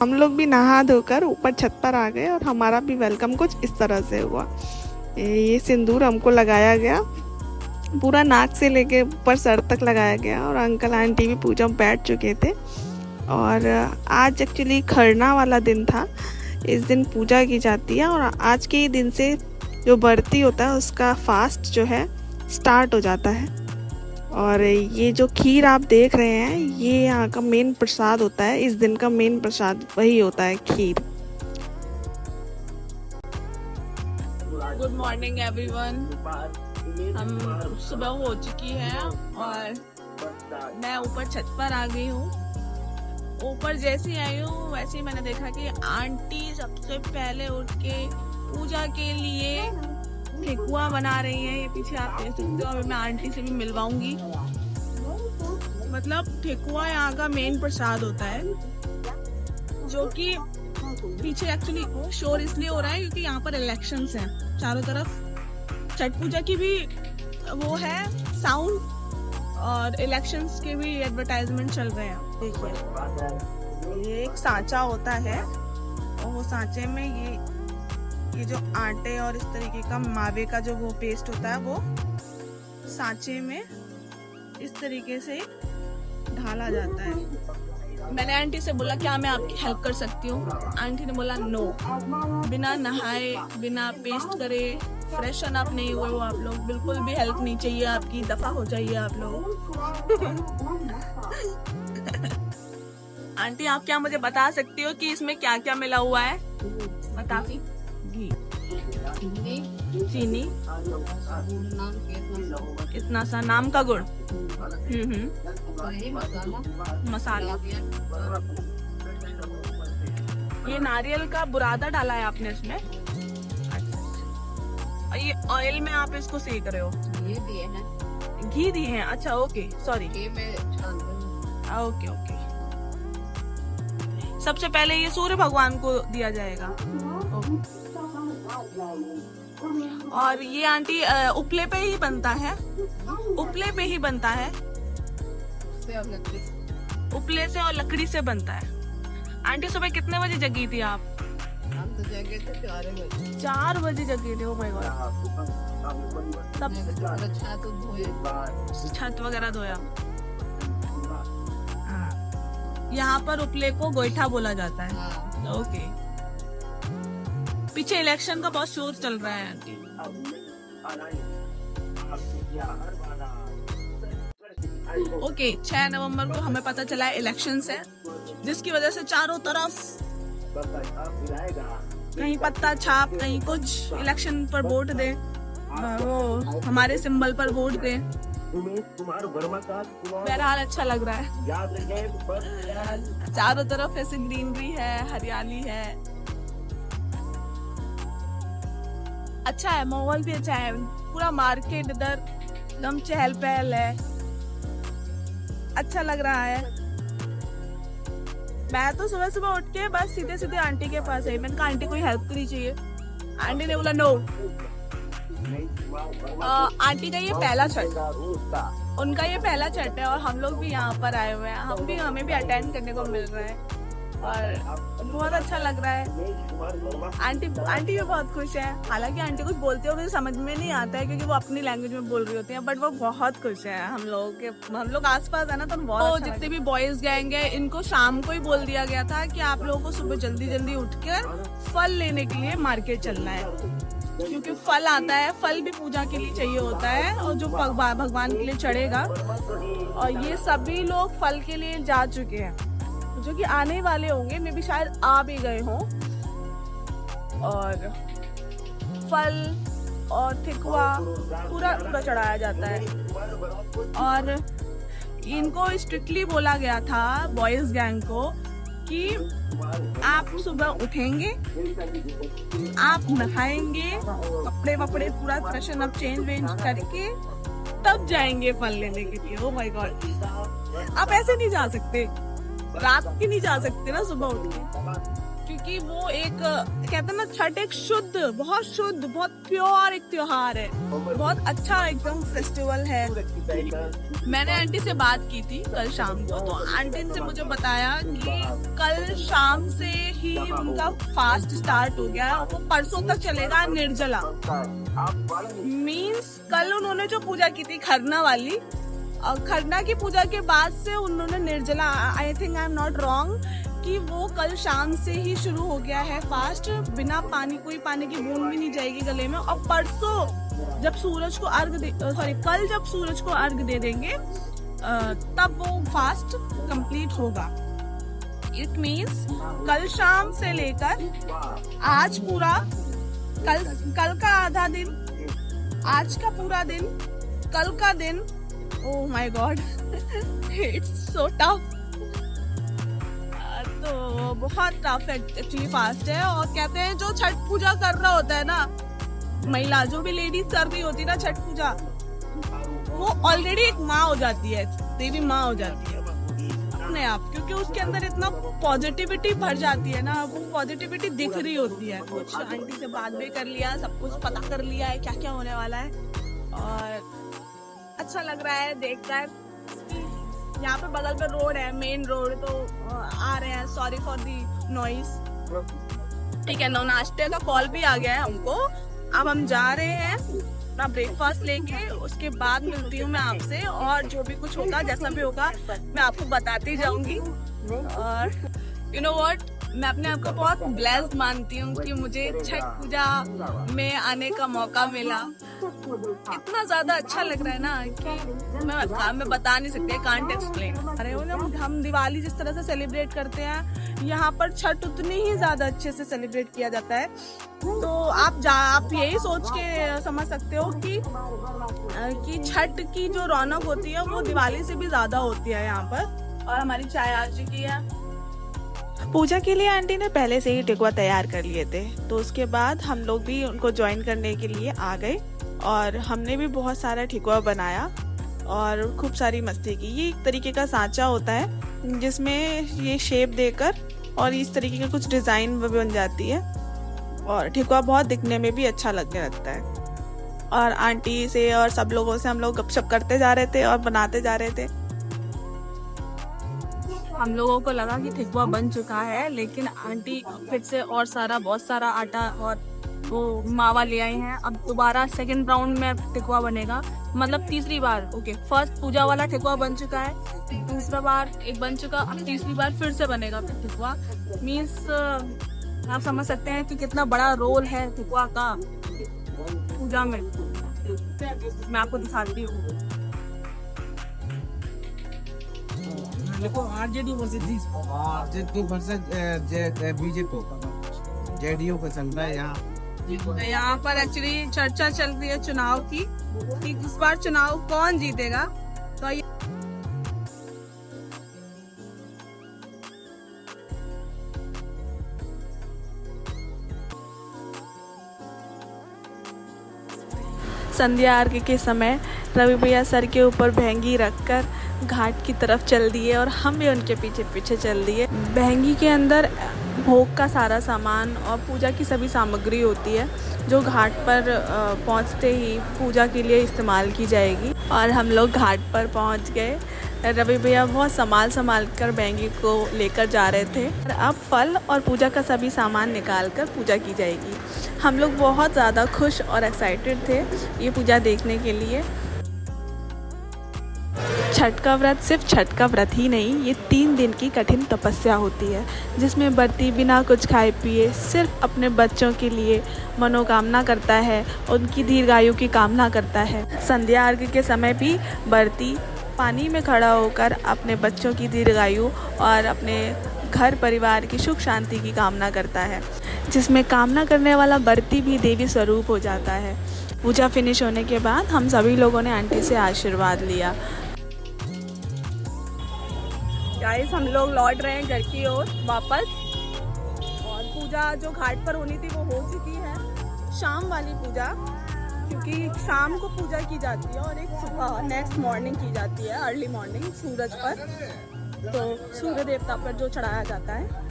हम लोग भी नहा धोकर ऊपर छत पर आ गए और हमारा भी वेलकम कुछ इस तरह से हुआ। ये सिंदूर हमको लगाया गया, पूरा नाक से लेके ऊपर सर तक लगाया गया और अंकल आंटी भी पूजा में बैठ चुके थे। और आज एक्चुअली खरना वाला दिन था, इस दिन पूजा की जाती है और आज के ही दिन से जो व्रती होता है उसका फास्ट जो है स्टार्ट हो जाता है। और ये जो खीर आप देख रहे हैं ये यहाँ का मेन प्रसाद होता है, इस दिन का मेन प्रसाद वही होता है, खीर। Good morning everyone. हम सुबह हो चुकी है और मैं ऊपर छत पर आ गई हूँ। ऊपर जैसे आई हूँ वैसे ही मैंने देखा कि आंटी सबसे पहले उठ के पूजा के लिए ठेकुआ बना रही है। ये पीछे आप देख सकते हो, अभी मैं आंटी से भी मिलवाऊंगी। मतलब ठेकुआ यहाँ का मेन प्रसाद होता है, जो कि पीछे एक्चुअली शोर इसलिए हो रहा है क्योंकि यहाँ पर इलेक्शंस हैं चारों तरफ। छठ पूजा की भी वो है साउंड और इलेक्शंस के भी एडवर्टाइजमेंट चल रहे हैं। देखिए ये एक सांचा होता है और वो सांचे में ये जो आटे और इस तरीके का मावे का जो वो पेस्ट होता है वो सांचे में इस तरीके से ढाला जाता है। मैंने आंटी से बोला क्या मैं आपकी हेल्प कर सकती हूँ? आंटी ने बोला नो, बिना नहाए बिना पेस्ट करे फ्रेशन अप नहीं हुए हो आप लोग, बिल्कुल भी हेल्प नहीं चाहिए आपकी, दफा हो जाइए आप लोग। आंटी आप क्या मुझे बता सकती हो कि इसमें क्या क्या मिला हुआ है? बता। घी, चीनी, इतना सा नाम का गुड़, मसाला। ये नारियल का बुरादा डाला है आपने इसमें। अच्छा, ये ऑयल में आप इसको सेक रहे हो? ये दिए हैं, घी दिए हैं। अच्छा ओके, सॉरी। Okay okay. सबसे पहले ये सूर्य भगवान को दिया जाएगा। और ये आंटी उपले पे ही बनता है, उपले पे ही बनता है, उपले से और लकड़ी से बनता है। आंटी सुबह कितने बजे जगी थी आप? हम तो जगे थे 4 बजे। 4 बजे जगे थे? Oh my God. तब छत वगैरह धोया। यहाँ पर उपले को गोईठा बोला जाता है। ओके। पीछे इलेक्शन का बहुत शोर चल रहा है आंटी। ओके, 6 नवंबर को हमें पता चला है इलेक्शंस है, जिसकी वजह से चारों तरफ कहीं पत्ता छाप, कहीं कुछ, इलेक्शन पर वोट दे, वो हमारे सिंबल पर वोट दे। बहरहाल अच्छा लग रहा है। चारों तरफ ऐसे ग्रीनरी है, हरियाली है, अच्छा है, माहौल भी अच्छा है। पूरा मार्केट इधर एकदम चहल पहल है, अच्छा लग रहा है। मैं तो सुबह सुबह उठ के बस सीधे सीधे आंटी के पास आई। मैंने कहा आंटी कोई हेल्प करी चाहिए? आंटी ने बोला नो। आंटी का ये पहला छठ, उनका ये पहला छठ है और हम लोग भी यहाँ पर आए हुए हैं, हमें भी अटेंड करने को मिल रहा है और बहुत अच्छा लग रहा है। आंटी भी बहुत खुश है। हालांकि आंटी कुछ बोलते हो मुझे समझ में नहीं आता है क्योंकि वो अपनी लैंग्वेज में बोल रही होती हैं, बट वो बहुत खुश है। हम लोग आसपास है ना, तो बहुत अच्छा। जितने भी बॉयज गैंग है इनको शाम को ही बोल दिया गया था कि आप लोगों को सुबह जल्दी जल्दी उठकर फल लेने के लिए मार्केट चलना है, क्योंकि फल आता है, फल भी पूजा के लिए चाहिए होता है और जो भगवान के लिए चढ़ेगा। और ये सभी लोग फल के लिए जा चुके हैं, जो कि आने वाले होंगे, मे भी शायद आ भी गए हों। और फल और ठेकुआ पूरा चढ़ाया जाता है। और इनको स्ट्रिक्टली बोला गया था बॉयज गैंग को कि आप सुबह उठेंगे, आप नहाएंगे, कपड़े वपड़े पूरा फ्रेशन अप चेंज वेंज करके तब जाएंगे फल लेने के लिए। ओ माय गॉड, आप ऐसे नहीं जा सकते। रात की नहीं जा सकते ना सुबह उठ के, क्योंकि वो एक कहते हैं ना, छठ एक शुद्ध, बहुत प्योर एक त्योहार है, बहुत अच्छा एकदम फेस्टिवल है। मैंने आंटी से बात की थी कल शाम को, तो आंटी ने मुझे बताया कि कल शाम से ही उनका फास्ट स्टार्ट हो गया है, वो परसों तक चलेगा निर्जला। मीन्स कल उन्होंने जो पूजा की थी खरना वाली, खरना की पूजा के बाद से उन्होंने निर्जला, I think I am not wrong, कि वो कल शाम से ही शुरू हो गया है फास्ट, बिना पानी, कोई पानी की बूंद भी नहीं जाएगी गले में। और परसों जब सूरज को कल जब सूरज को अर्घ दे देंगे तब वो फास्ट कंप्लीट होगा। इट मीन्स कल शाम से लेकर आज पूरा, कल का आधा दिन, आज का पूरा दिन, कल का दिन, oh my God it's so tough. तो बहुत टफ एक्चुअली फास्ट है। और कहते हैं जो छठ पूजा कर रहा होता है ना, महिला जो भी लेडीज कर रही होती है ना छठ पूजा, वो ऑलरेडी एक माँ हो जाती है, देवी माँ हो जाती है अपने आप, क्योंकि उसके अंदर इतना पॉजिटिविटी भर जाती है ना, वो पॉजिटिविटी दिख रही होती है। कुछ आंटी से बात भी कर लिया, सब कुछ पता कर लिया है क्या क्या होने वाला है, और अच्छा लग रहा है देखकर। यहाँ पे बगल पे रोड है, मेन रोड, तो आ रहे हैं, सॉरी फॉर दी नॉइस। ठीक है, नाश्ते का कॉल भी आ गया है हमको। अब हम जा रहे हैं अपना ब्रेकफास्ट लेके, उसके बाद मिलती हूँ मैं आपसे, और जो भी कुछ होगा, जैसा भी होगा, मैं आपको बताती जाऊंगी। और यू नो व्हाट, मैं अपने आप को बहुत ब्लेस्ड मानती हूँ कि मुझे छठ पूजा में आने का मौका मिला। इतना ज्यादा अच्छा लग रहा है ना कि मैं बता नहीं सकती, कांट एक्सप्लेन। अरे हम दिवाली जिस तरह से सेलिब्रेट करते हैं, यहाँ पर छठ उतनी ही ज्यादा अच्छे से सेलिब्रेट किया जाता है। तो आप यही सोच के समझ सकते हो कि छठ की जो रौनक होती है वो दिवाली से भी ज्यादा होती है यहाँ पर। और हमारी चाय आ चुकी है। पूजा के लिए आंटी ने पहले से ही ठेकुआ तैयार कर लिए थे, तो उसके बाद हम लोग भी उनको ज्वाइन करने के लिए आ गए, और हमने भी बहुत सारा ठेकुआ बनाया और खूब सारी मस्ती की। ये एक तरीके का सांचा होता है जिसमें ये शेप देकर और इस तरीके का कुछ डिज़ाइन बन जाती है, और ठेकुआ बहुत दिखने में भी अच्छा लगने लगता है। और आंटी से और सब लोगों से हम लोग गपशप करते जा रहे थे और बनाते जा रहे थे। हम लोगों को लगा कि ठेकुआ बन चुका है, लेकिन आंटी फिर से और बहुत सारा आटा और वो मावा ले आई हैं। अब दोबारा सेकंड राउंड में ठेकुआ बनेगा, मतलब तीसरी बार। ओके, फर्स्ट पूजा वाला ठेकुआ बन चुका है, दूसरा बार एक बन चुका, अब तीसरी बार फिर से बनेगा ठेकुआ। मीन्स आप समझ सकते हैं कि कितना बड़ा रोल है ठेकुआ का पूजा में। मैं आपको दिखाती हूँ। देखो आरजेडी वर्सेस जेडीयू का चल रहा है यहाँ पर एक्चुअली चर्चा चल रही है चुनाव की कि इस बार चुनाव कौन जीतेगा। तो संध्या अर्घ के समय रवि भैया सर के ऊपर बहंगी रखकर घाट की तरफ चल दिए, और हम भी उनके पीछे पीछे चल दिए। बहंगी के अंदर भोग का सारा सामान और पूजा की सभी सामग्री होती है, जो घाट पर पहुंचते ही पूजा के लिए इस्तेमाल की जाएगी। और हम लोग घाट पर पहुंच गए। रवि भैया बहुत संभाल कर बहंगी को लेकर जा रहे थे। अब फल और पूजा का सभी सामान निकाल कर पूजा की जाएगी। हम लोग बहुत ज़्यादा खुश और एक्साइटेड थे ये पूजा देखने के लिए। छठ का व्रत सिर्फ छठ का व्रत ही नहीं, ये 3 दिन की कठिन तपस्या होती है, जिसमें व्रती बिना कुछ खाए पिए सिर्फ अपने बच्चों के लिए मनोकामना करता है, उनकी दीर्घायु की कामना करता है। संध्या अर्घ के समय भी व्रती पानी में खड़ा होकर अपने बच्चों की दीर्घायु और अपने घर परिवार की सुख शांति की कामना करता है, जिसमें कामना करने वाला व्रती भी देवी स्वरूप हो जाता है। पूजा फिनिश होने के बाद हम सभी लोगों ने आंटी से आशीर्वाद लिया। गाइस, हम लोग लौट रहे हैं घर की ओर वापस, और पूजा जो घाट पर होनी थी वो हो चुकी है। शाम वाली पूजा, क्योंकि शाम को पूजा की जाती है और एक सुबह नेक्स्ट मॉर्निंग की जाती है, अर्ली मॉर्निंग सूरज पर। तो सूर्य देवता पर जो चढ़ाया जाता है